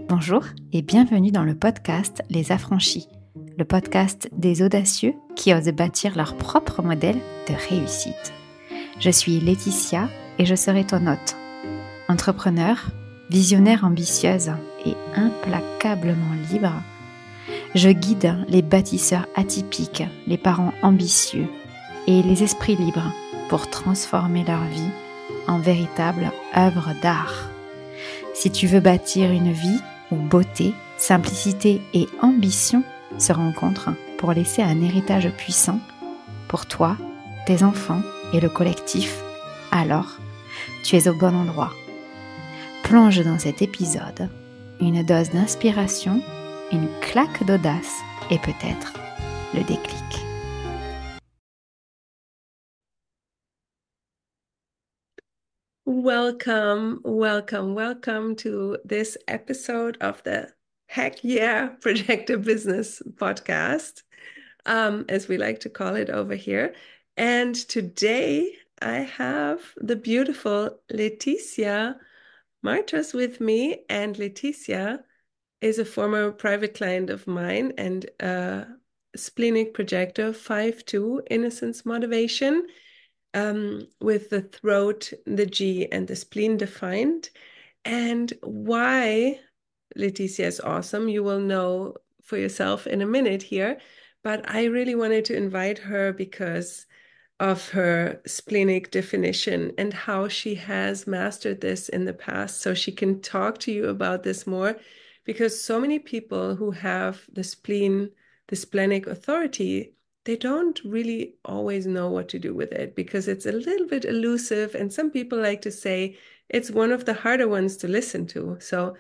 Bonjour et bienvenue dans le podcast Les Affranchis, le podcast des audacieux qui osent bâtir leur propre modèle de réussite. Je suis Laetitia et je serai ton hôte. Entrepreneur, visionnaire ambitieuse et implacablement libre, je guide les bâtisseurs atypiques, les parents ambitieux et les esprits libres pour transformer leur vie en véritable œuvre d'art. Si tu veux bâtir une vie où beauté, simplicité et ambition se rencontrent pour laisser un héritage puissant pour toi, tes enfants et le collectif, alors tu es au bon endroit. Plonge dans cet épisode une dose d'inspiration, une claque d'audace et peut-être le déclic. Welcome to this episode of the Heck Yeah Project a Business podcast, as we like to call it over here. And today I have the beautiful Laetitia Martos with me, and Laetitia is a former private client of mine and a splenic projector 5-2 innocence motivation. With the throat, the G, and the spleen defined. And why Laetitia is awesome, you will know for yourself in a minute here. But I really wanted to invite her because of her splenic definition and how she has mastered this in the past. So she can talk to you about this more, because so many people who have the spleen, the splenic authority, they don't really always know what to do with it because it's a little bit elusive. And some people like to say it's one of the harder ones to listen to. So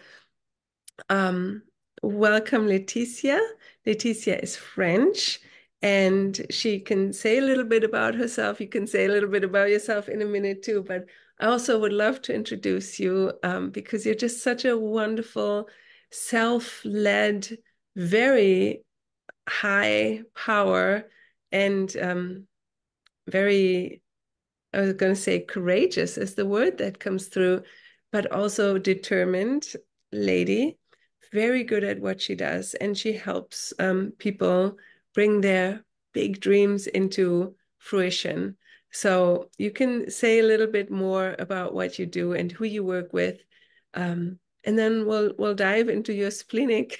welcome, Laetitia. Laetitia is French and she can say a little bit about herself. You can say a little bit about yourself in a minute too, but I also would love to introduce you because you're just such a wonderful, self-led, very high power and very, I was going to say courageous is the word that comes through, but also determined lady, very good at what she does. And she helps people bring their big dreams into fruition. So you can say a little bit more about what you do and who you work with. And then we'll dive into your splenic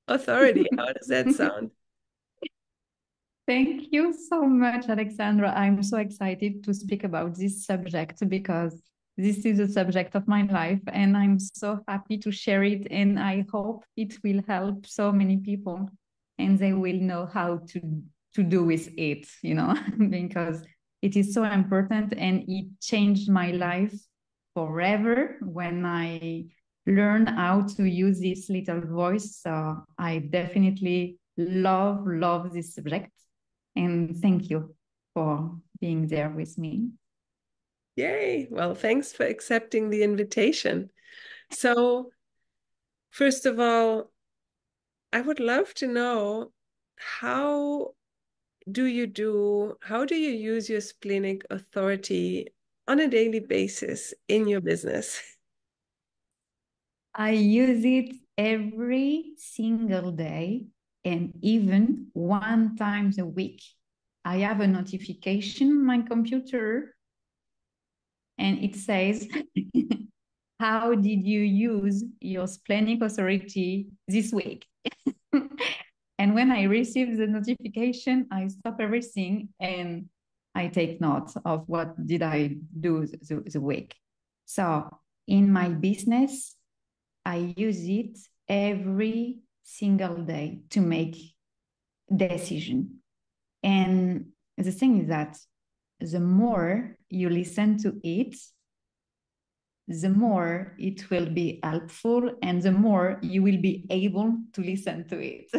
authority. How does that sound? Thank you so much, Alexandra. I'm so excited to speak about this subject because this is a subject of my life and I'm so happy to share it. And I hope it will help so many people and they will know how to do with it, because it is so important and it changed my life forever when I learned how to use this little voice. So I definitely love this subject. And thank you for being there with me. Yay. Well, thanks for accepting the invitation. So, first of all, I would love to know how how do you use your splenic authority on a daily basis in your business? I use it every single day and even one time a week. I have a notification on my computer and it says, how did you use your splenic authority this week? And when I receive the notification, I stop everything and I take note of what did I do the week. So in my business, I use it every single day to make decision. And the thing is that the more you listen to it, the more it will be helpful and the more you will be able to listen to it.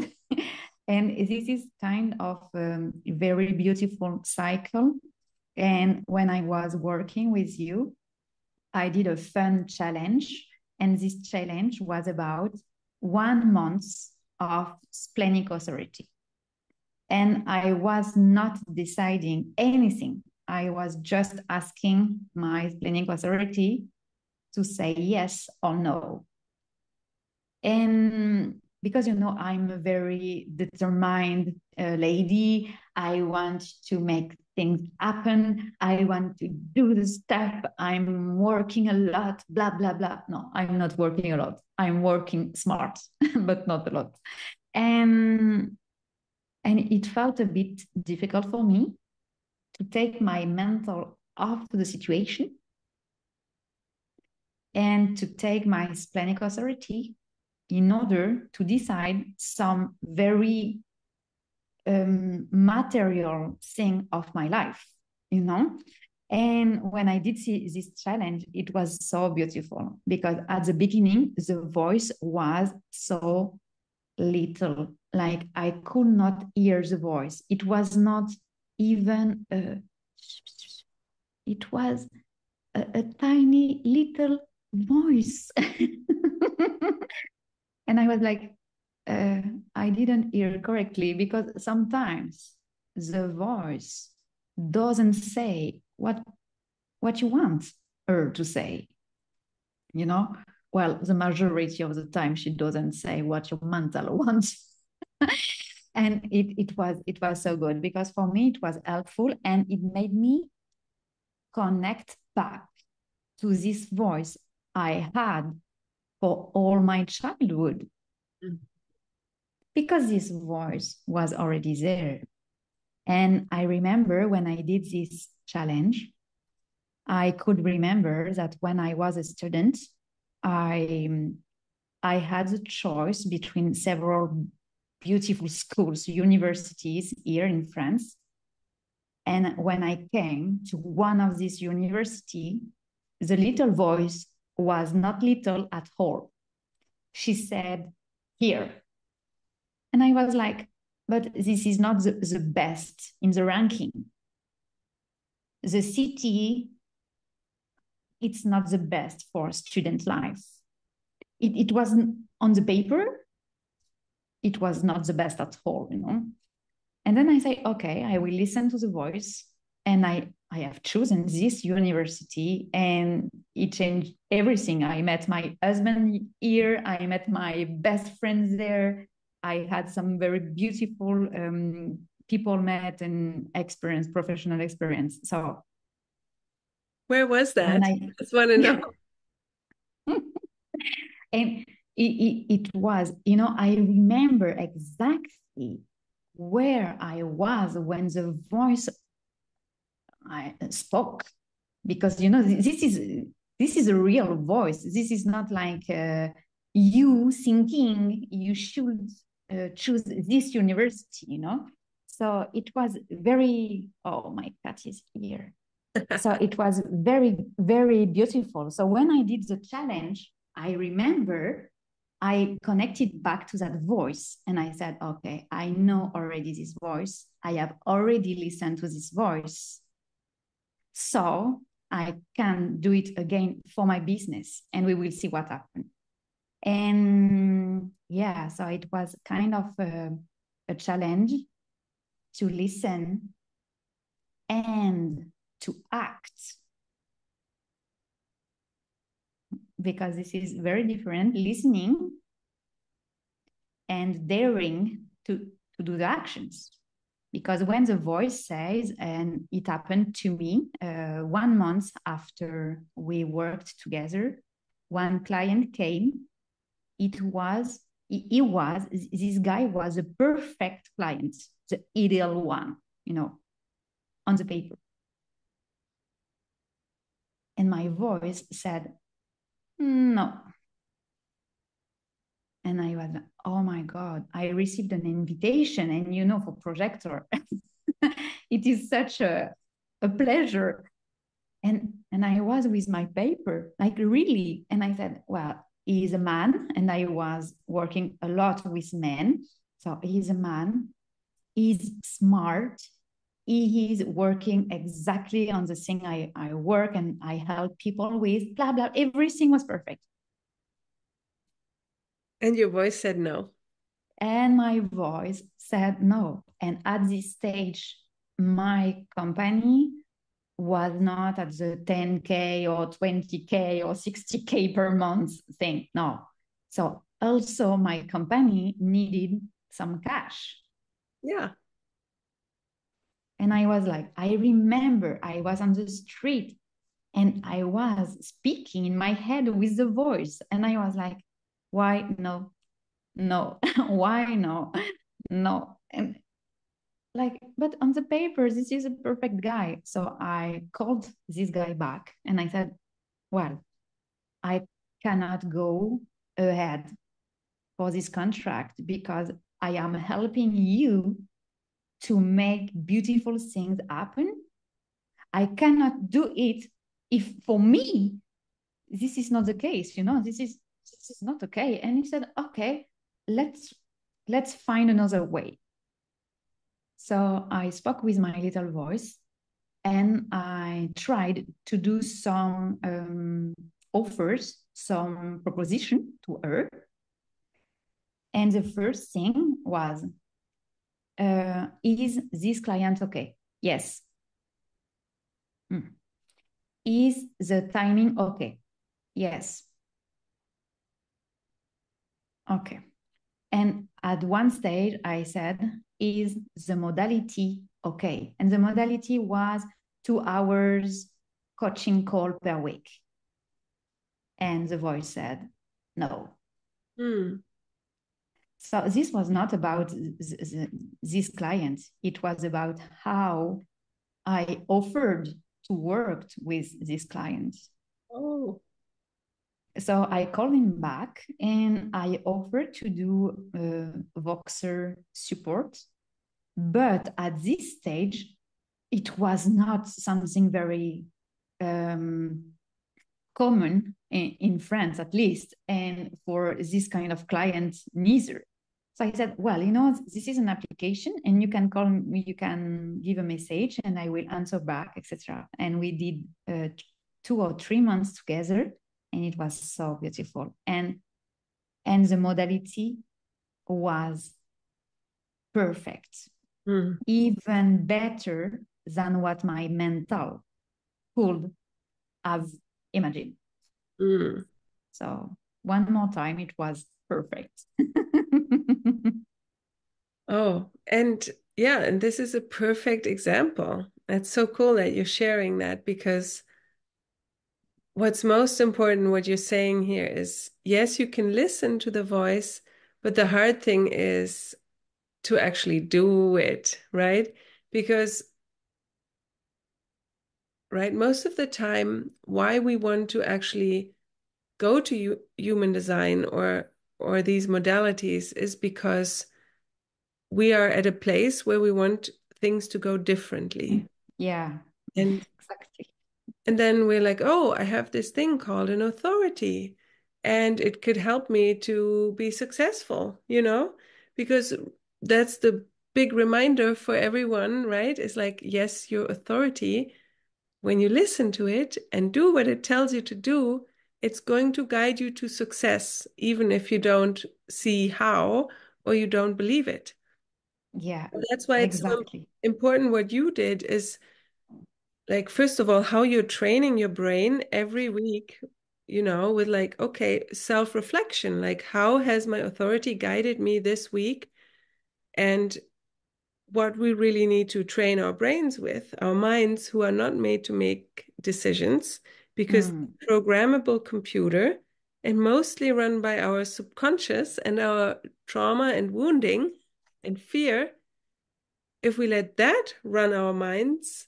And this is kind of a very beautiful cycle. And when I was working with you, I did a fun challenge. And this challenge was about 1 month of splenic authority. And I was not deciding anything. I was just asking my splenic authority to say yes or no. And because, I'm a very determined lady, I want to make things happen. I want to do the stuff. I'm working a lot, blah, blah, blah. No, I'm not working a lot. I'm working smart, but not a lot. And it felt a bit difficult for me to take my mental off the situation and to take my splenic authority in order to decide some very material thing of my life, And when I did see this challenge, it was so beautiful because at the beginning, the voice was so little, like I could not hear the voice. It was not even, it was a tiny little voice. And I was like, I didn't hear correctly because sometimes the voice doesn't say what you want her to say, Well, the majority of the time she doesn't say what your mental wants. And it was so good because for me it was helpful and it made me connect back to this voice I had for all my childhood. Because this voice was already there. And I remember when I did this challenge, I could remember that when I was a student, I had the choice between several beautiful schools, universities here in France. And when I came to one of these universities, the little voice was not little at all. She said, here. And I was like, but this is not the best in the ranking. The city, it's not the best for student life. It wasn't on the paper. It was not the best at all, And then I say, okay, I will listen to the voice. And I have chosen this university and it changed everything. I met my husband here. I met my best friends there. I had some very beautiful people met and professional experience. So where was that? I just want to know. And it was, I remember exactly where I was when the voice I spoke, because this is a real voice. This is not like you thinking you should choose this university, So it was very, oh, my cat is here. So it was very, very beautiful. So when I did the challenge, I remember I connected back to that voice and I said, okay, I know already this voice. I have already listened to this voice. So I can do it again for my business and we will see what happens. And yeah, so it was kind of a challenge to listen and to act, because this is very different, listening and daring to do the actions. Because when the voice says, and it happened to me 1 month after we worked together, one client came. This guy was a perfect client, the ideal one, on the paper. And my voice said, no. And I was, oh my God, I received an invitation. And for projector, it is such a pleasure. And I was with my paper, like really. And I said, well, he is a man. And I was working a lot with men. So he's a man. He's smart. He is working exactly on the thing I work and I help people with, blah, blah. Everything was perfect. And your voice said no. And my voice said no. And at this stage, my company was not at the 10K or 20K or 60K per month thing. No. So also my company needed some cash. Yeah. And I was like, I remember I was on the street and I was speaking in my head with the voice. And I was like, why no? No, why no? No. And like, but on the paper, this is a perfect guy. So I called this guy back and I said, well, I cannot go ahead for this contract because I am helping you to make beautiful things happen. I cannot do it if for me, this is not the case, this is not okay. And he said, okay, let's find another way. So I spoke with my little voice and I tried to do some offers, some proposition to her. And the first thing was, is this client okay? Yes. Is the timing okay? Yes. Okay. And at one stage, I said, is the modality okay? And the modality was 2 hours coaching call per week. And the voice said, no. So this was not about this client. It was about how I offered to work with this client. Oh. So I called him back and I offered to do Voxer support. But at this stage, it was not something very common in France, at least, and for this kind of client, neither. So I said, well, this is an application and you can call me, you can give a message and I will answer back, etc. And we did 2 or 3 months together and it was so beautiful. And the modality was perfect, even better than what my mental could have imagined. So one more time, it was perfect. Oh, and yeah, and this is a perfect example. It's so cool that you're sharing that, because what's most important, what you're saying here is, yes, you can listen to the voice, but the hard thing is to actually do it, right? Because, right, most of the time, why we want to actually go to human design or these modalities is because we are at a place where we want things to go differently. Yeah, And exactly. And then we're like, oh, I have this thing called an authority, and it could help me to be successful, because that's the big reminder for everyone, right? It's like, yes, your authority, when you listen to it and do what it tells you to do, it's going to guide you to success, even if you don't see how or you don't believe it. Yeah, That's why it's so exactly. important what you did is, like, first of all, how you're training your brain every week, with like, okay, self-reflection, like, how has my authority guided me this week? And what we really need to train our brains with, our minds, who are not made to make decisions, because programmable computer and mostly run by our subconscious and our trauma and wounding and fear. If we let that run our minds,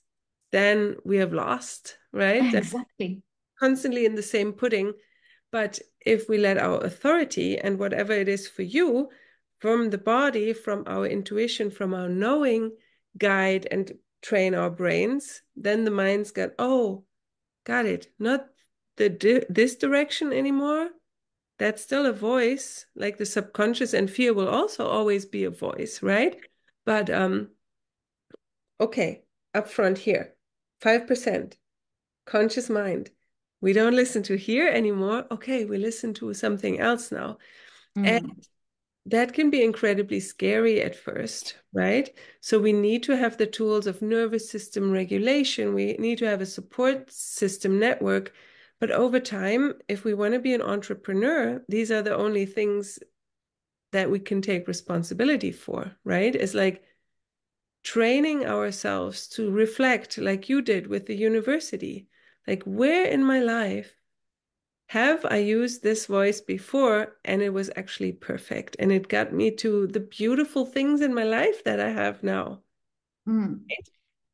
then we have lost, right? Exactly. Constantly in the same pudding. But if we let our authority and whatever it is for you, from the body, from our intuition, from our knowing, guide and train our brains, then the minds get, oh, got it. Not this direction anymore. That's still a voice, like the subconscious, and fear will also always be a voice, right? But okay, up front here, 5%, conscious mind. We don't listen to here anymore. Okay, we listen to something else now. And that can be incredibly scary at first, right? So we need to have the tools of nervous system regulation. We need to have a support system network But over time, if we want to be an entrepreneur, these are the only things that we can take responsibility for, right? It's like training ourselves to reflect like you did with the university. Like, where in my life have I used this voice before and it was actually perfect and it got me to the beautiful things in my life that I have now. Mm. Right?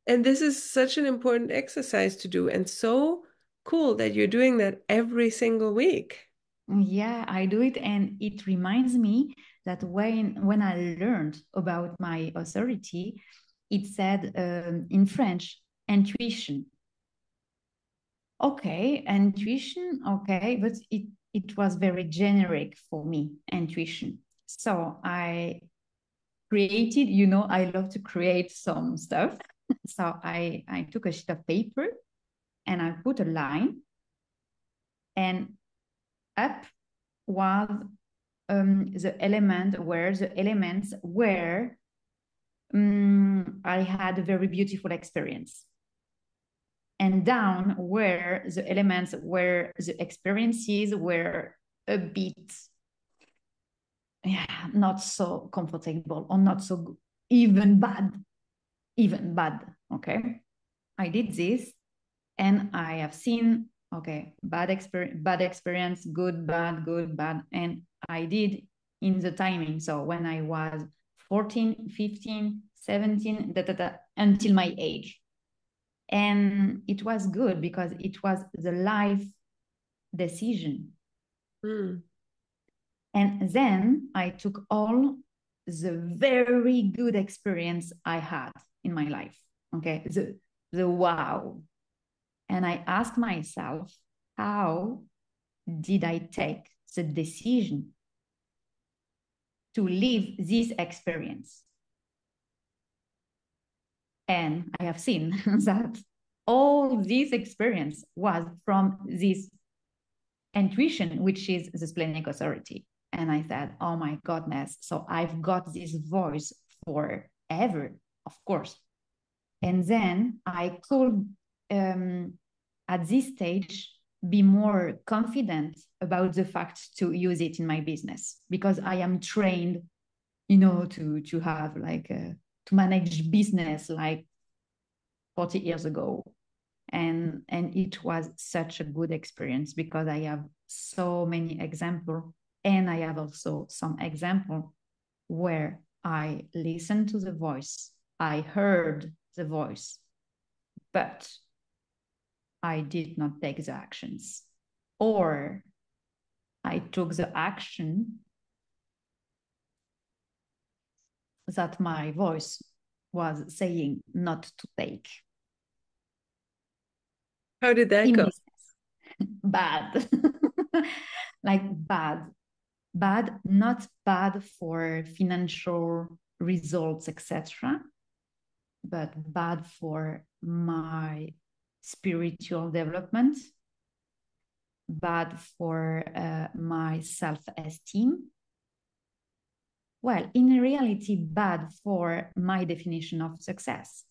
And this is such an important exercise to do and so cool that you're doing that every single week. Yeah, I do it, and it reminds me that when I learned about my authority, it said in French, intuition. Okay, intuition, okay, but it was very generic for me, intuition. So I created, I love to create some stuff. So I took a sheet of paper and I put a line, and up was the elements where I had a very beautiful experience, and down where the elements where the experiences were a bit, yeah, not so comfortable or not so good, even bad. Okay, I did this, and I have seen, okay, bad experience, good, bad, and I did in the timing. So when I was 14, 15, 17, until my age. And it was good because it was the life decision. Mm. And then I took all the very good experience I had in my life. Okay. The wow. And I asked myself, how did I take the decision to live this experience? And I have seen that all this experience was from this intuition, which is the splenic authority. And I said, oh my goodness, so I've got this voice forever, of course. And then I could, at this stage, be more confident about the fact to use it in my business, because I am trained, to have like to manage business like 40 years ago. And it was such a good experience because I have so many examples, and I have also some example where I listened to the voice, I heard the voice, but I did not take the actions, or I took the action that my voice was saying not to take. How did that In go? business, bad. Like bad, not bad for financial results, etc., but bad for my spiritual development, bad for my self-esteem. Well, in reality, bad for my definition of success.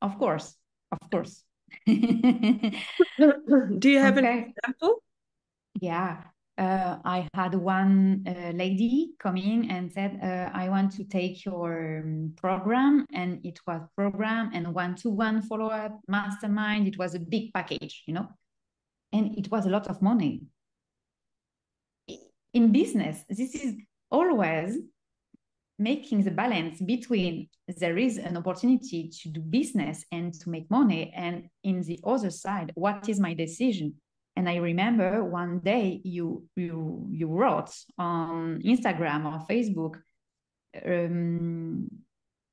Of course, of course. Do you have an Okay. example? Yeah. I had one lady coming and said, I want to take your program. And it was program and one-to-one follow-up, mastermind. It was a big package, and it was a lot of money. In business, this is always making the balance between there is an opportunity to do business and to make money, and in the other side, what is my decision? And I remember one day you wrote on Instagram or Facebook,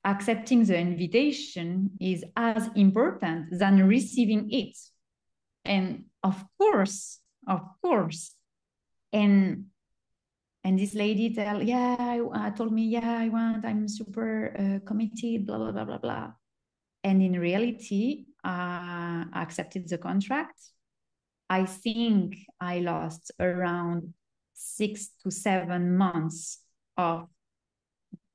accepting the invitation is as important than receiving it. And of course, and this lady told me, yeah, I'm super committed, blah, blah, blah, blah, blah. And in reality, I accepted the contract. I think I lost around 6 to 7 months of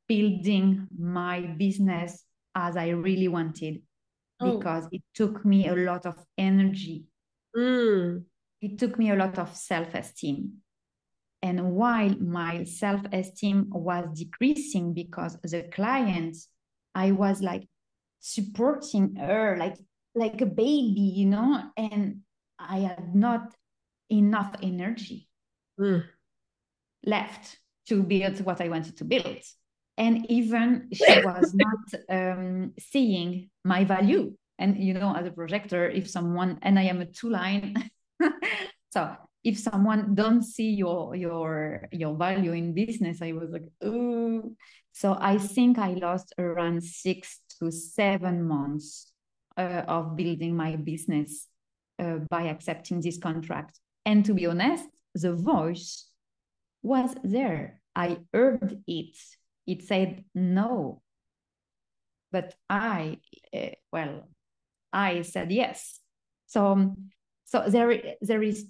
building my business as I really wanted, because it took me a lot of energy Mm. It took me a lot of self-esteem. And while my self-esteem was decreasing because the client, I was like supporting her like a baby, you know, and I had not enough energy left to build what I wanted to build. And even she was not seeing my value. And you know, as a projector, if someone, and I am a two line, so if someone don't see your value in business, I was like, ooh. So I think I lost around 6 to 7 months of building my business by accepting this contract. And to be honest, the voice was there. I heard it. It said no. But I said yes. So there is,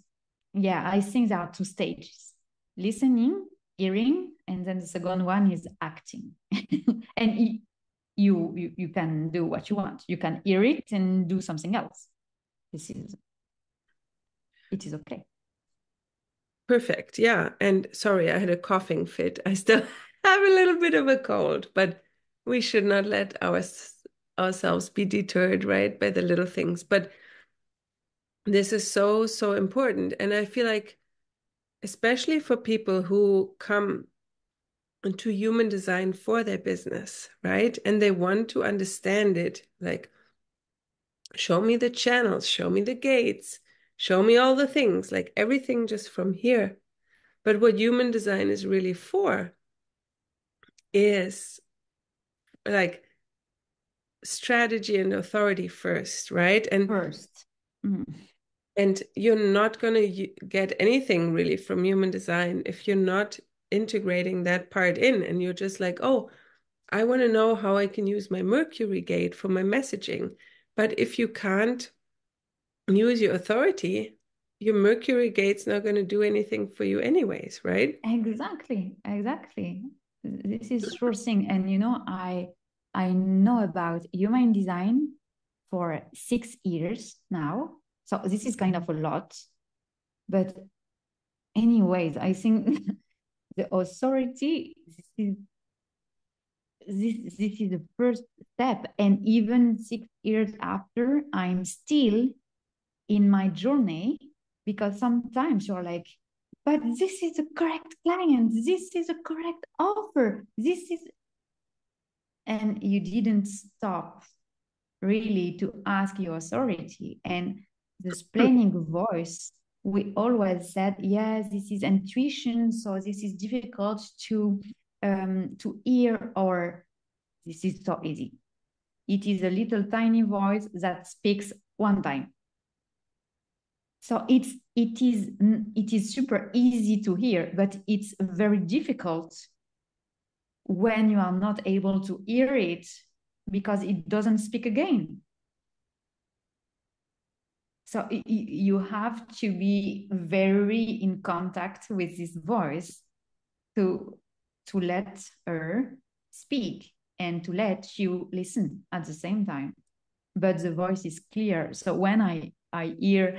yeah, I think there are two stages: listening, hearing, and then the second one is acting. And you can do what you want. You can hear it and do something else. It is okay. Perfect. Yeah. And sorry, I had a coughing fit. I still have a little bit of a cold, but we should not let ourselves be deterred, right, by the little things. But this is so, so important. And I feel like, especially for people who come into human design for their business, right? And they want to understand it, like, show me the channels, show me the gates, show me all the things, like everything just from here. But what human design is really for is like strategy and authority first, right? First. Mm. And you're not going to get anything really from human design if you're not integrating that part in, and you're just like, oh, I want to know how I can use my Mercury gate for my messaging. But if you can't use your authority, your Mercury gate's not going to do anything for you anyways, right? Exactly. This is sure thing. And you know, I know about human design for 6 years now. So this is kind of a lot. But anyways, I think the authority, this is the first step. And even 6 years after, I'm still in my journey, because sometimes you're like, but this is the correct client, this is a correct offer, this is, and you didn't stop really to ask your authority. And this planning voice, we always said, yes, this is intuition, so this is difficult to hear, or this is so easy. It is a little tiny voice that speaks one time. So it is super easy to hear, but it's very difficult when you are not able to hear it because it doesn't speak again. So you have to be very in contact with this voice to let her speak and to let you listen at the same time. But the voice is clear. So when I hear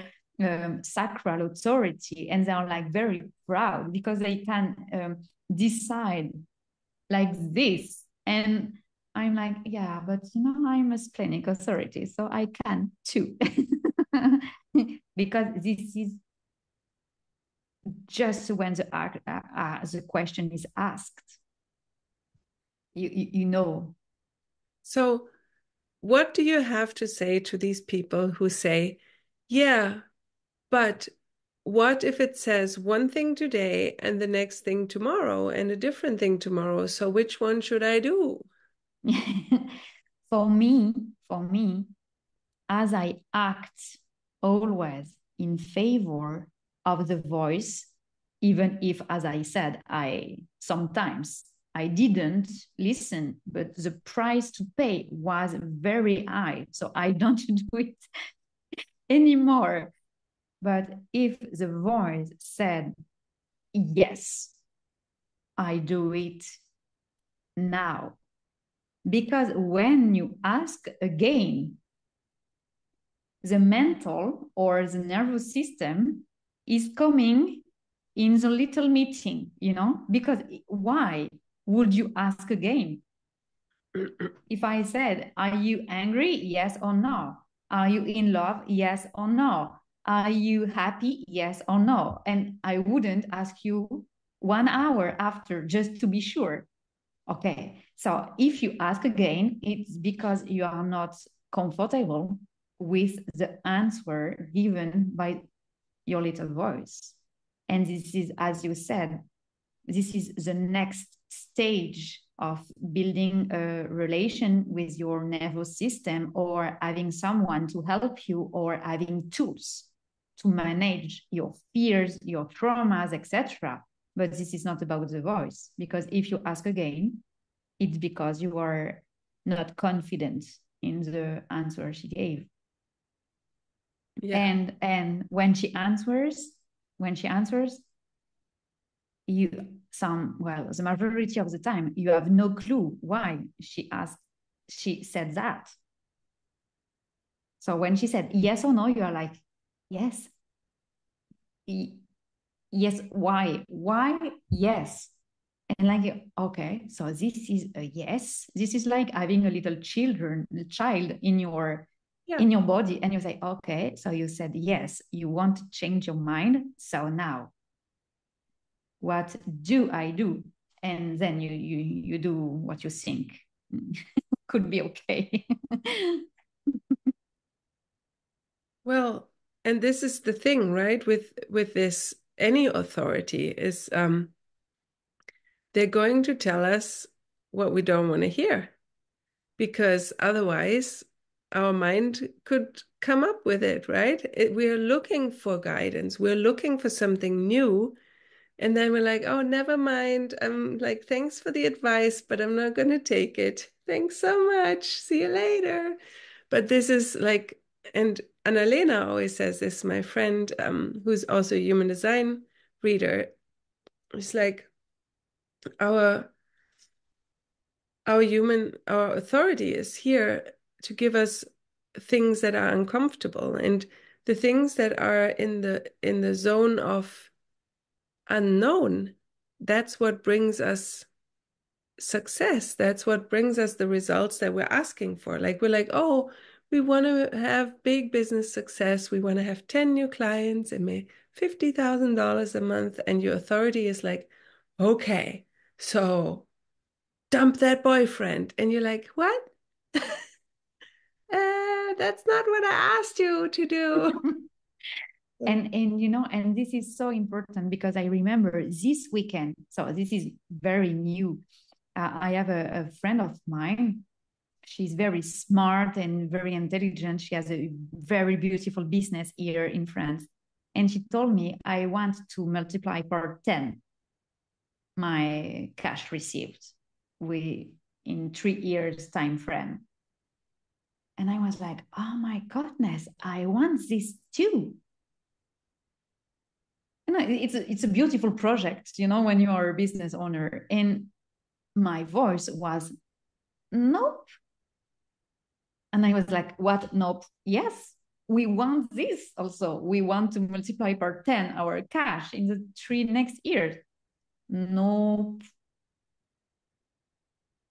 sacral authority, and they're like very proud because they can decide like this, and I'm like, yeah, but you know, I'm a splenic authority, so I can too. Because this is just when the question is asked, you know. So what do you have to say to these people who say, yeah, but what if it says one thing today and the next thing tomorrow and a different thing tomorrow? So which one should I do? For me, as I act always in favor of the voice, even if, as I said, sometimes I didn't listen, but the price to pay was very high, so I don't do it anymore. But if the voice said, yes, I do it now. Because when you ask again, the mental or the nervous system is coming in the little meeting, because why would you ask again? If I said, are you angry? Yes or no? Are you in love? Yes or no? Are you happy? Yes or no? And I wouldn't ask you 1 hour after just to be sure. Okay, so if you ask again, it's because you are not comfortable with the answer given by your little voice. And this is, as you said, this is the next stage of building a relation with your nervous system, or having someone to help you, or having tools to manage your fears, your traumas, etc. But this is not about the voice, because if you ask again, it's because you are not confident in the answer she gave. Yeah. And when she answers, the majority of the time, you have no clue why she said that. So when she said yes or no, you are like, yes. Yes, why? Yes. And like, okay, so this is a yes. This is like having a little child in your body, and you say, okay, so you said yes, you want to change your mind. So now, what do I do? And then you do what you think could be okay. Well, and this is the thing, right? With this, any authority is they're going to tell us what we don't want to hear, because otherwise our mind could come up with it, right? We're looking for guidance. We're looking for something new. And then we're like, oh, never mind. I'm like, thanks for the advice, but I'm not going to take it. Thanks so much. See you later. But this is like, and Annalena always says this, my friend, who's also a human design reader. It's like our authority is here to give us things that are uncomfortable, and the things that are in the zone of unknown. That's what brings us success. That's what brings us the results that we're asking for. Like, we're like, oh, we want to have big business success. We want to have 10 new clients and make $50,000 a month. And your authority is like, okay, so dump that boyfriend. And you're like, what? That's not what I asked you to do. And this is so important, because I remember this weekend, so this is very new. I have a friend of mine. She's very smart and very intelligent. She has a very beautiful business here in France. And she told me, I want to multiply per 10 my cash received in 3 years time frame. And I was like, oh my goodness, I want this too. It's a beautiful project, when you are a business owner. And my voice was, nope. And I was like, what? Nope. Yes, we want this also. We want to multiply by 10 our cash in the 3 next years. Nope.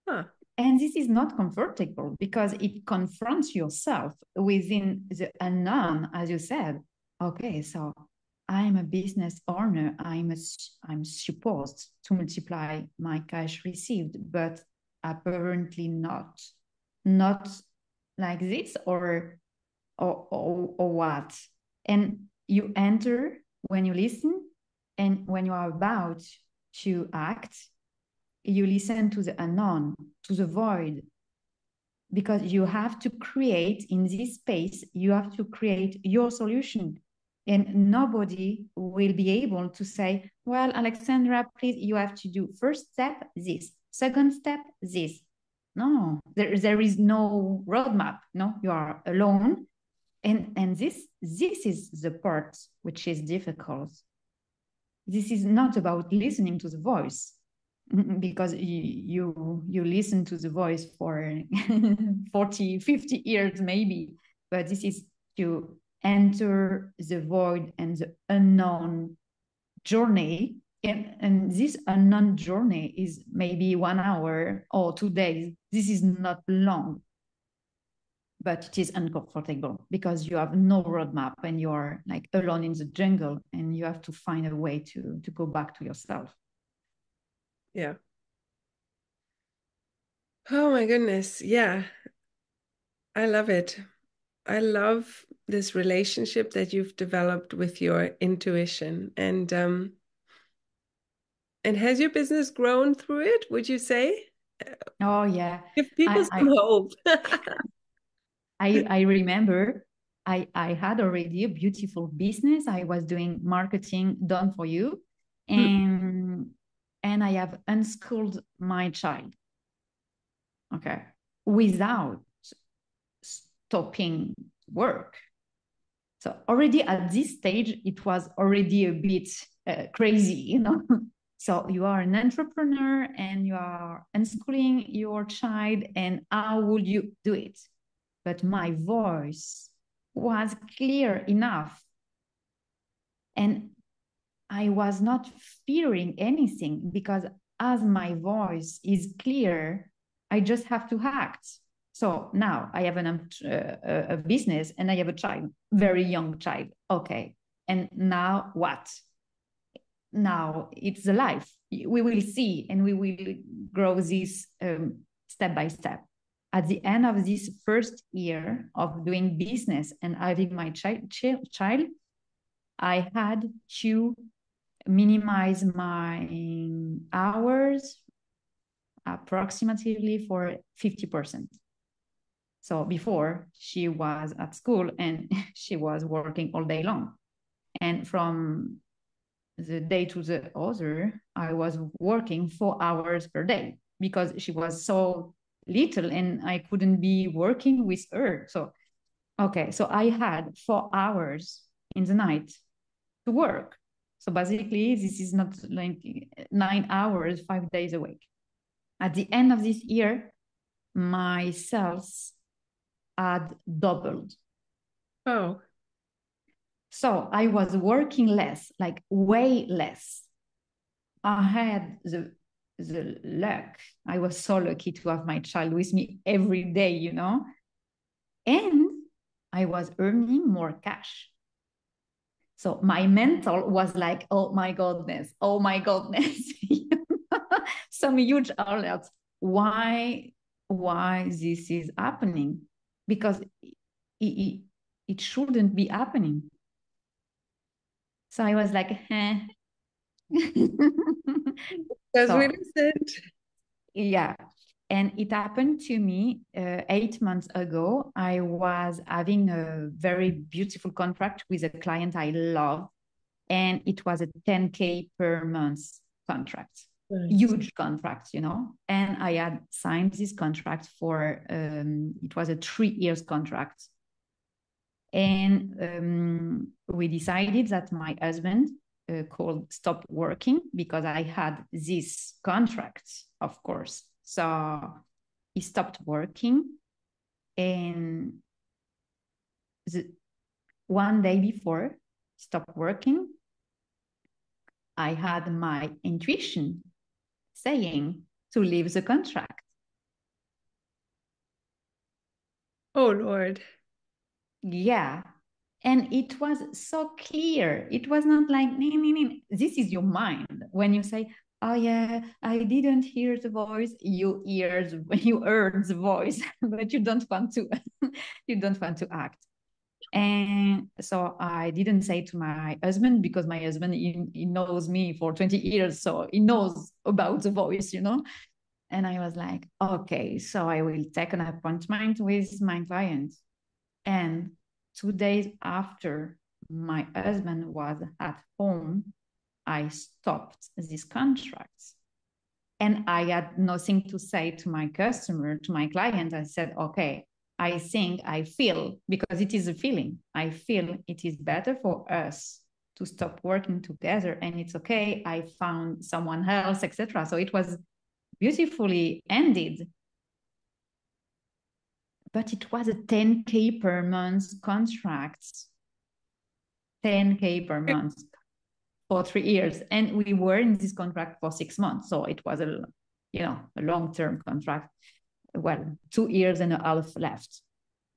Huh. And this is not comfortable, because it confronts yourself within the unknown, as you said. Okay, so I'm a business owner. I'm supposed to multiply my cash received, but apparently not like this, or what? And you enter when you listen, and when you are about to act, you listen to the unknown, to the void, because you have to create in this space, you have to create your solution. And nobody will be able to say, well, Alexandra, please, you have to do first step this, second step this. No, there is no roadmap. No, you are alone. And this is the part which is difficult. This is not about listening to the voice, because you listen to the voice for 40, 50 years maybe, but this is to enter the void and the unknown journey. And this unknown journey is maybe 1 hour or 2 days. This is not long, but it is uncomfortable because you have no roadmap and you're like alone in the jungle and you have to find a way to go back to yourself. Yeah. Oh my goodness. Yeah. I love it. I love this relationship that you've developed with your intuition. And has your business grown through it, would you say? Oh yeah. Give people some hope. I remember I had already a beautiful business. I was doing marketing done for you. And I have unschooled my child. Okay. Without stopping work. So already at this stage, it was already a bit crazy, you know. So you are an entrepreneur and you are unschooling your child, and how would you do it? But my voice was clear enough. And I was not fearing anything because as my voice is clear, I just have to act. So now I have a business and I have a child, very young child. Okay. And now what? Now it's the life. We will see and we will grow this step by step. At the end of this first year of doing business and having my child, I had to minimize my hours approximately for 50%. So before she was at school and she was working all day long. And from the day to the other, I was working 4 hours per day because she was so little and I couldn't be working with her. So, okay, so I had 4 hours in the night to work. So basically, this is not like 9 hours, 5 days a week. At the end of this year, my sales had doubled. Oh. So I was working less, like way less. I had the luck. I was so lucky to have my child with me every day, you know. And I was earning more cash. So my mental was like, oh my goodness, some huge alerts. Why this is happening? Because it shouldn't be happening. So I was like, eh. Because we listened. Yeah. And it happened to me 8 months ago. I was having a very beautiful contract with a client I love. And it was a 10K per month contract. Nice. Huge contract, you know. And I had signed this contract for, it was a 3 years contract. And we decided that my husband called stop working because I had this contract, of course. So he stopped working. And one day before he stopped working, I had my intuition saying to leave the contract. Oh, Lord. Yeah. And it was so clear. It was not like, this is your mind. When you say, oh yeah, I didn't hear the voice, you heard the voice, but you don't want to act. And so I didn't say to my husband because my husband, he knows me for 20 years. So he knows about the voice, you know. And I was like, okay, so I will take an appointment with my client. And 2 days after my husband was at home, I stopped these contracts. And I had nothing to say to my customer, to my client. I said, okay, I feel, because it is a feeling, I feel it is better for us to stop working together, and it's okay. I found someone else, etc. So it was beautifully ended. but it was a 10K per month contract. 10K per month for 3 years. And we were in this contract for 6 months. So it was a long-term contract. Well, 2 years and a half left.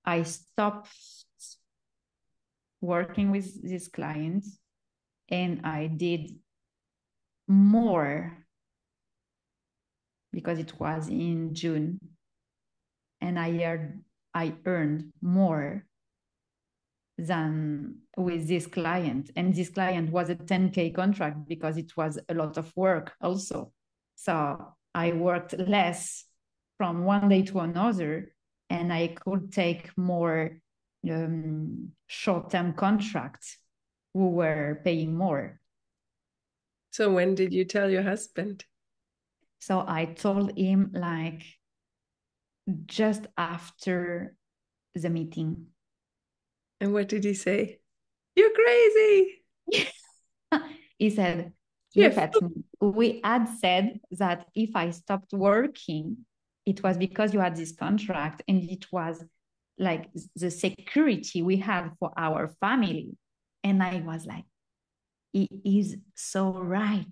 I stopped working with this client and I did more because it was in June. And I earned more than with this client. And this client was a 10K contract because it was a lot of work also. So I worked less from one day to another, and I could take more short-term contracts who were paying more. So when did you tell your husband? So I told him like just after the meeting. And what did he say? You're crazy. He said, Yes. look at me. We had said that if I stopped working, it was because you had this contract and it was like the security we had for our family. And I was like, he is so right.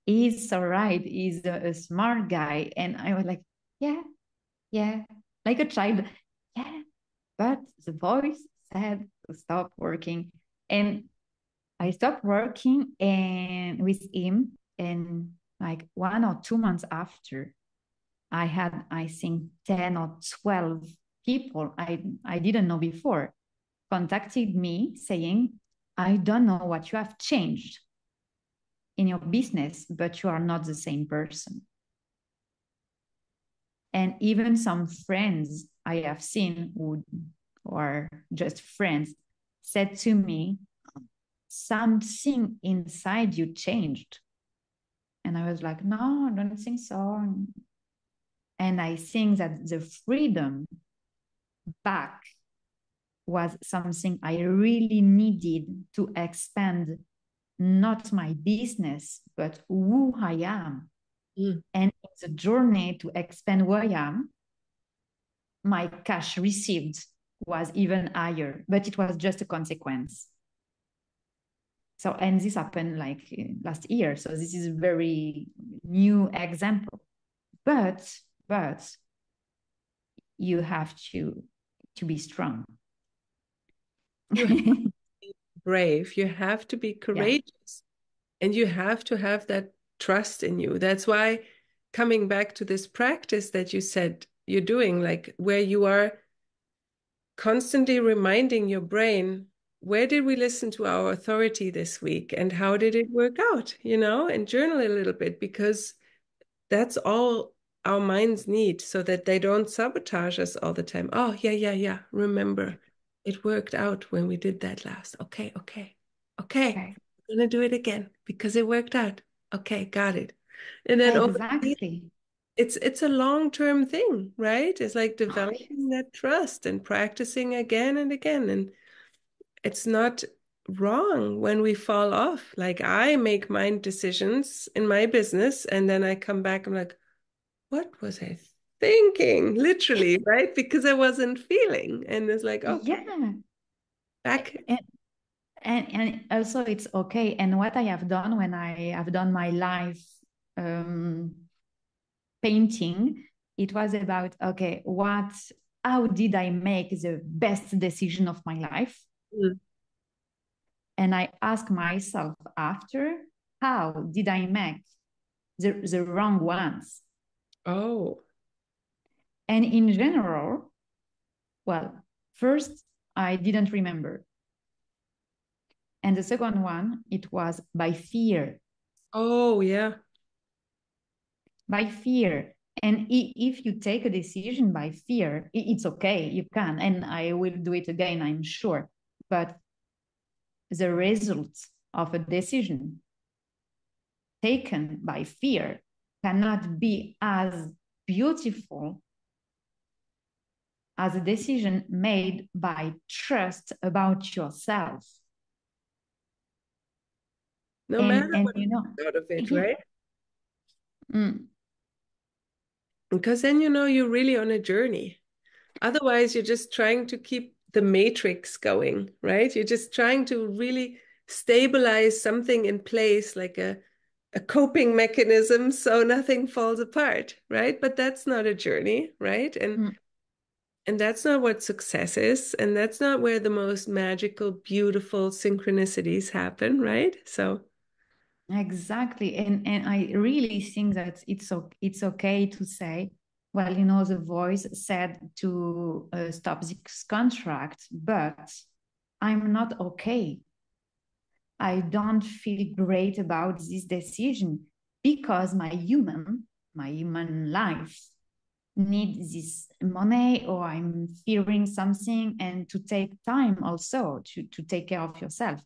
He's so right. He's a smart guy. And I was like, yeah, like a child. Yeah, but the voice said to stop working. And I stopped working and with him, and like 1 or 2 months after, I had, I think, 10 or 12 people I didn't know before contacted me saying, I don't know what you have changed in your business, but you are not the same person. And even some friends I have seen who are just friends said to me, something inside you changed. And I was like, no, I don't think so. And I think that the freedom back was something I really needed to expand not my business, but who I am. And in the journey to expand who I am, my cash received was even higher, but it was just a consequence. So, and this happened like last year. So this is a very new example. But you have to be strong. You have to be brave. You have to be courageous. And you have to have that trust in you. That's why coming back to this practice that you said you're doing, like where you are constantly reminding your brain, where did we listen to our authority this week and how did it work out, and journal a little bit, because that's all our minds need so that they don't sabotage us all the time. Oh, yeah. Remember, it worked out when we did that last. Okay. I'm going to do it again because it worked out. Okay, got it. And then exactly. It's a long-term thing, right? It's like developing that trust and practicing again and again. And it's not wrong when we fall off. Like I make mind decisions in my business and then I come back, I'm like, what was I thinking? Literally, right? Because I wasn't feeling. And it's like, okay, back. And also it's okay. And what I have done when I have done my live painting, it was about, okay, how did I make the best decision of my life? And I ask myself after, how did I make the wrong ones? Oh. And in general, well, first, I didn't remember. And the second one, it was by fear. Oh, yeah. By fear. And if you take a decision by fear, it's okay, you can. And I will do it again, I'm sure. But the result of a decision taken by fear cannot be as beautiful as a decision made by trust about yourself. No matter what out of it, right? Because then you're really on a journey. Otherwise, you're just trying to keep the matrix going, right? You're just trying to really stabilize something in place, like a coping mechanism so nothing falls apart, right? But that's not a journey, right? And that's not what success is, and that's not where the most magical, beautiful synchronicities happen, right? So Exactly. And I really think that it's okay to say, well, the voice said to stop this contract, but I'm not okay. I don't feel great about this decision because my human life needs this money, or I'm fearing something, and to take time also to take care of yourself.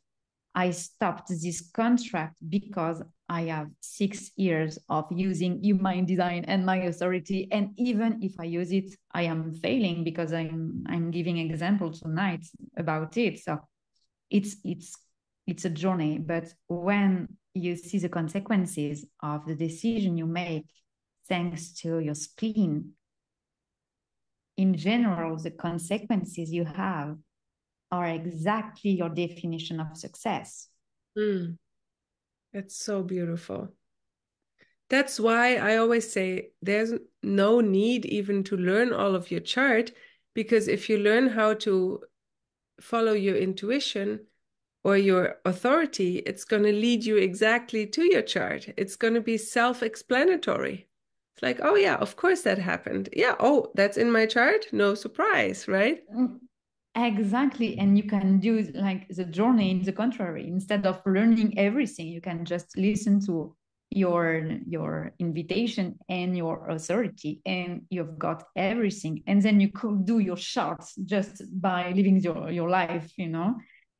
I stopped this contract because I have 6 years of using human design and my authority. And even if I use it, I am failing because I'm giving examples tonight about it. So it's a journey. But when you see the consequences of the decision you make, thanks to your spleen, in general, the consequences you have are exactly your definition of success. It's so beautiful. That's why I always say there's no need even to learn all of your chart, because if you learn how to follow your intuition or your authority, it's going to lead you exactly to your chart. It's going to be self-explanatory. It's like, oh yeah, of course that happened. Yeah, oh, that's in my chart. No surprise, right? Exactly. And you can do like the journey in the contrary. Instead of learning everything, you can just listen to your invitation and your authority, and you've got everything. And then you could do your charts just by living your life.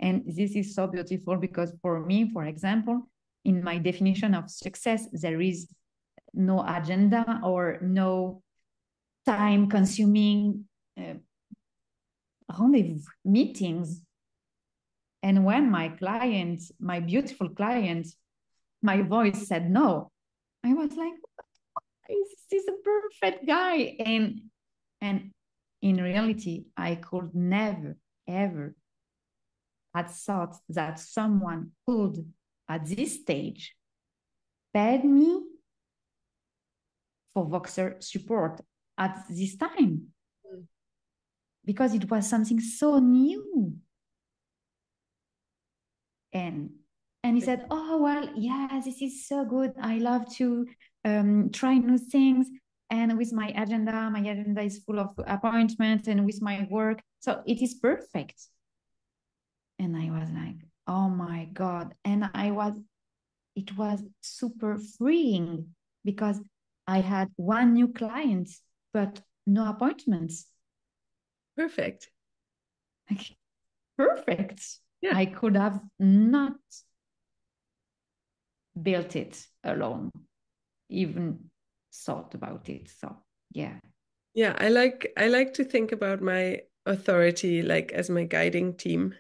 And this is so beautiful because for me, for example, in my definition of success, there is no agenda or no time consuming rendezvous meetings. And when my beautiful client, my voice said no, I was like, this is a perfect guy. And in reality, I could never, ever had thought that someone could, at this stage, pay me for Voxer support at this time, because it was something so new. And he said, oh, well, yeah, this is so good. I love to try new things. And with my agenda is full of appointments, and with my work, so it is perfect. And I was like, oh my God. And it was super freeing because I had one new client, but no appointments. Perfect. Like, perfect. Yeah. I could have not built it alone, even thought about it. So yeah. Yeah, I like to think about my authority like as my guiding team,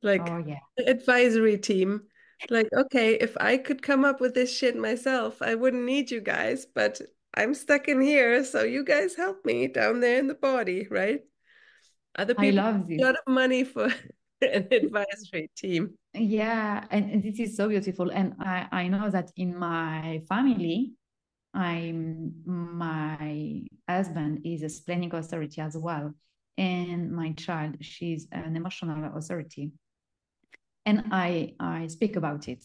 like Oh yeah. the advisory team. Like, okay, if I could come up with this shit myself, I wouldn't need you guys, but I'm stuck in here, so you guys help me down there in the body, right? Other I people love pay a this. lot of money for an advisory team. Yeah, and this is so beautiful. And I know that in my family, my husband is a planning authority as well. And my child, she's an emotional authority. And I speak about it.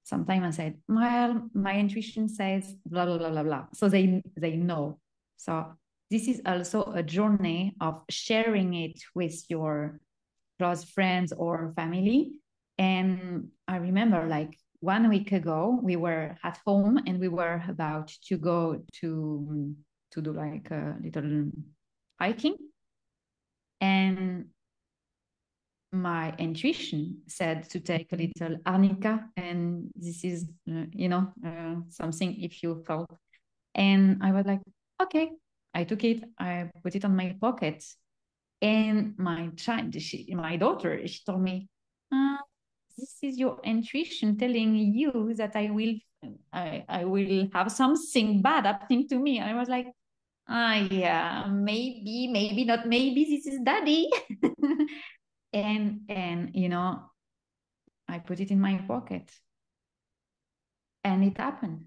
Sometimes I said, well, my intuition says blah blah blah blah blah. So they know. So this is also a journey of sharing it with your close friends or family. And I remember like 1 week ago, we were at home and we were about to go to do like a little hiking. And my intuition said to take a little arnica, and this is something if you felt. And I was like, okay. I took it, I put it on my pocket, and my daughter, she told me, this is your intuition telling you that I will have something bad happening to me. And I was like, Yeah, maybe not, maybe this is daddy. And I put it in my pocket and it happened.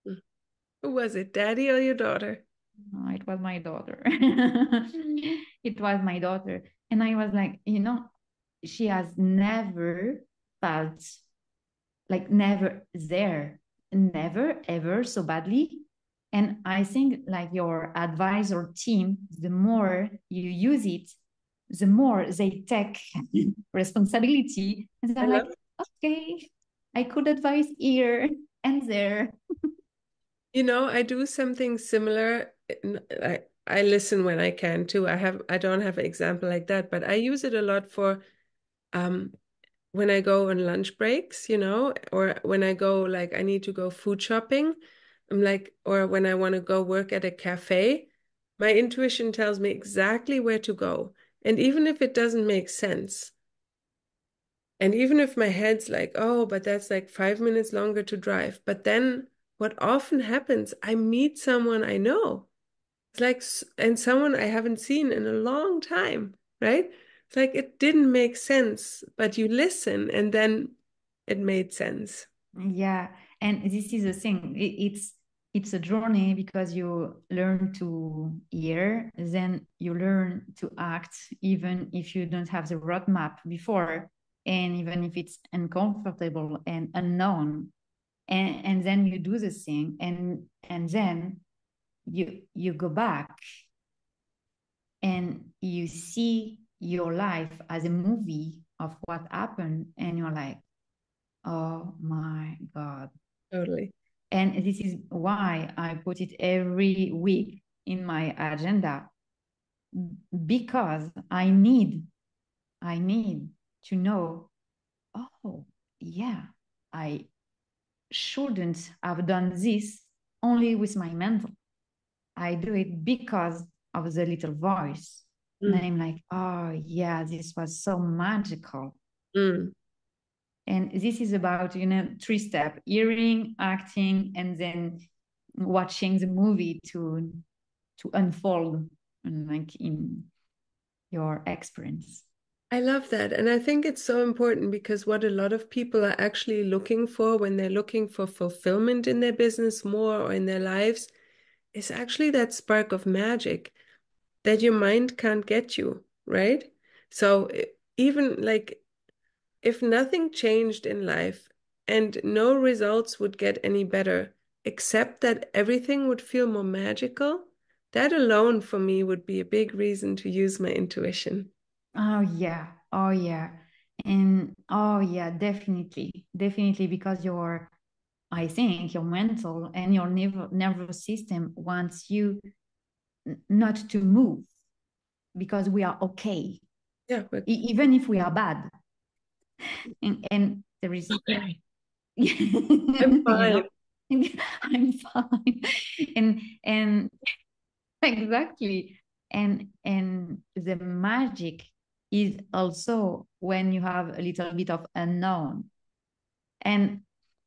Who was it, daddy or your daughter? Oh, it was my daughter. It was my daughter. And I was like, she has never felt like never there, never ever so badly. And I think like your advisor team, the more you use it, the more they take responsibility. And I they're like, love okay, I could advise here and there. I do something similar. I listen when I can too. I don't have an example like that, but I use it a lot for um when I go on lunch breaks, or when I go like I need to go food shopping. I'm like, or when I want to go work at a cafe, my intuition tells me exactly where to go. And even if it doesn't make sense, and even if my head's like, oh, but that's like 5 minutes longer to drive. But then what often happens, I meet someone I know. It's like, and someone I haven't seen in a long time, right? It's like it didn't make sense, but you listen and then it made sense. Yeah, and this is the thing. It's a journey because you learn to hear, then you learn to act, even if you don't have the roadmap before, and even if it's uncomfortable and unknown, and then you do the thing, and then you go back and you see your life as a movie of what happened, and you're like, oh my God. Totally. And this is why I put it every week in my agenda, because I need to know, oh, yeah, I shouldn't have done this only with my mental. I do it because of the little voice. And Mm, I'm like, oh, yeah, this was so magical. mm. And this is about, 3 step: hearing, acting, and then watching the movie to unfold like in your experience. I love that. And I think it's so important because what a lot of people are actually looking for when they're looking for fulfillment in their business more or in their lives is actually that spark of magic that your mind can't get you, right? So even like if nothing changed in life and no results would get any better, except that everything would feel more magical, that alone for me would be a big reason to use my intuition. Oh yeah, oh yeah, and oh yeah, definitely, because I think your mental and your nervous system wants you not to move, because we are okay, Yeah, but even if we are bad, and there is I'm you know fine. I'm fine, and exactly, and the magic is also when you have a little bit of unknown, and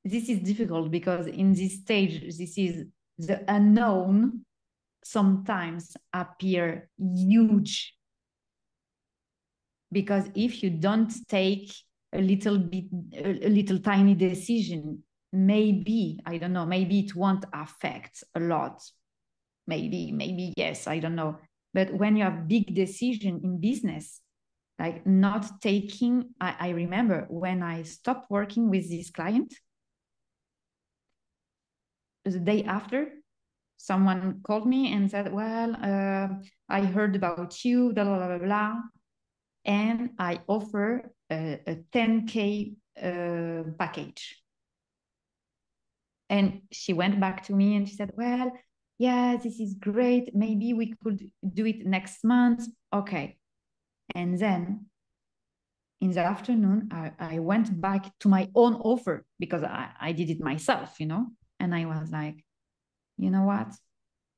this is difficult because in this stage, this is the unknown sometimes appear huge, because if you don't take a little tiny decision, maybe, I don't know, maybe it won't affect a lot, maybe yes, I don't know. But when you have big decision in business, like not taking, I remember when I stopped working with this client, the day after, someone called me and said, well, I heard about you, blah, blah, blah, blah, and I offer a 10K package. And she went back to me and she said, well, yeah, this is great. Maybe we could do it next month. Okay. And then in the afternoon, I went back to my own offer because I did it myself, and I was like, you know what?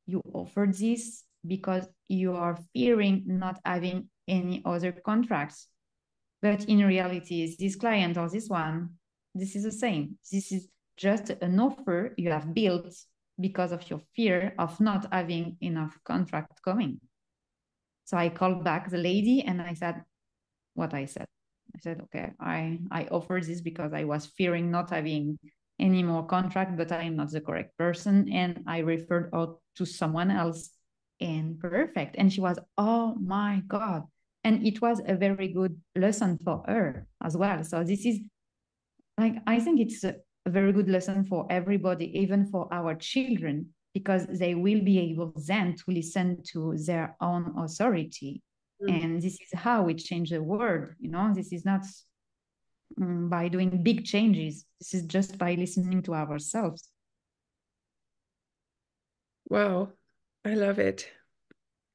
You offered this because you are fearing not having any other contracts. But in reality, this client or this one, this is the same. This is just an offer you have built because of your fear of not having enough contract coming. So I called back the lady and I said what I said. I said, okay, I offer this because I was fearing not having any more contract, but I am not the correct person. And I referred out to someone else, and perfect. And she was, oh my God. And it was a very good lesson for her as well. So this is like, I think it's a very good lesson for everybody, even for our children, because they will be able then to listen to their own authority. And this is how we change the world. You know, this is not by doing big changes. This is just by listening to ourselves. Wow, I love it.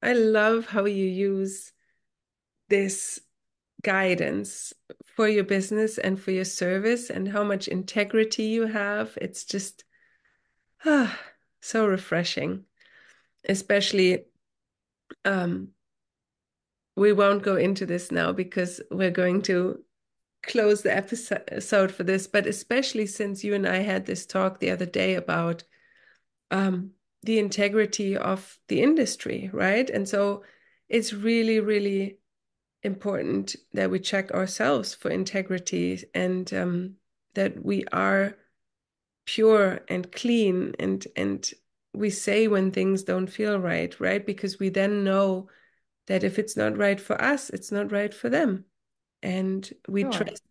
I love how you use this guidance for your business and for your service and how much integrity you have. It's just so refreshing. Especially, we won't go into this now because we're going to close the episode for this, but especially since you and I had this talk the other day about the integrity of the industry, right? And so it's really, really important that we check ourselves for integrity and that we are pure and clean and we say when things don't feel right, right? Because we then know that if it's not right for us, it's not right for them. And we Sure. trust.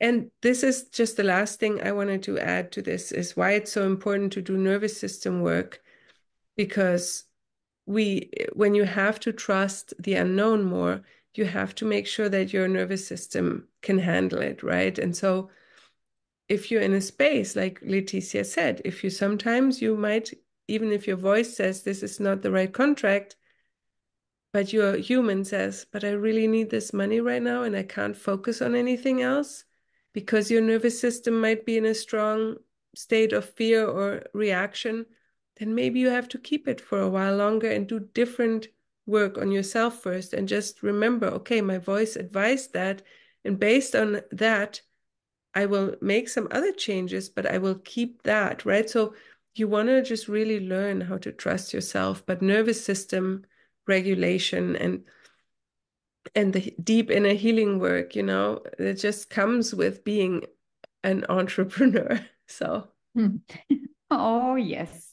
And this is just the last thing I wanted to add to this is why it's so important to do nervous system work, because when you have to trust the unknown more, you have to make sure that your nervous system can handle it, right? And so if you're in a space, like Laetitia said, if you sometimes you might, even if your voice says this is not the right contract, but your human says, but I really need this money right now and I can't focus on anything else, because your nervous system might be in a strong state of fear or reaction, then maybe you have to keep it for a while longer and do different work on yourself first. And just remember, okay, my voice advised that. And based on that, I will make some other changes, but I will keep that, right? So you want to just really learn how to trust yourself, but nervous system regulation and the deep inner healing work, you know, it just comes with being an entrepreneur. So Oh, yes.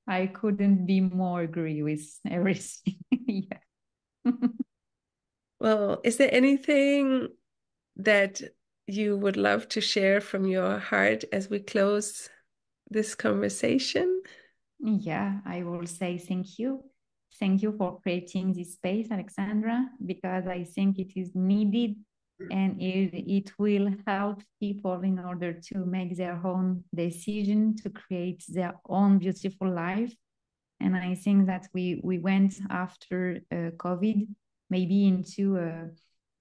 I couldn't be more agree with everything. Yeah. well, is there anything that you would love to share from your heart as we close this conversation? Yeah, I will say thank you. Thank you for creating this space, Alexandra, because I think it is needed and it will help people in order to make their own decision to create their own beautiful life. And I think that we went after COVID maybe into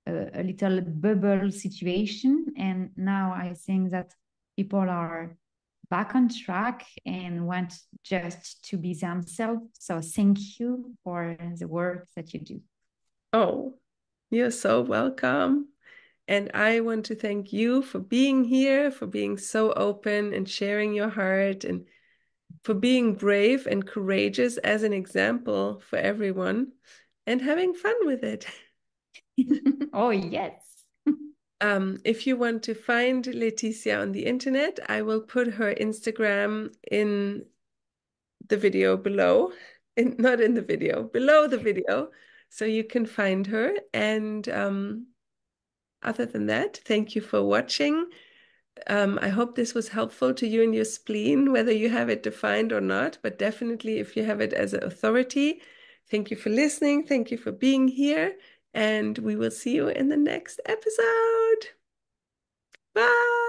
a little bubble situation. And now I think that people are back on track and want just to be themselves. So thank you for the work that you do. Oh, you're so welcome. And I want to thank you for being here, for being so open and sharing your heart, and for being brave and courageous as an example for everyone and having fun with it. Oh, yes. If you want to find Laetitia on the internet, I will put her Instagram in the video below, not in the video, below the video, so you can find her. And other than that, thank you for watching. I hope this was helpful to you and your spleen, whether you have it defined or not, but definitely if you have it as an authority. Thank you for listening. Thank you for being here. And we will see you in the next episode. Bye.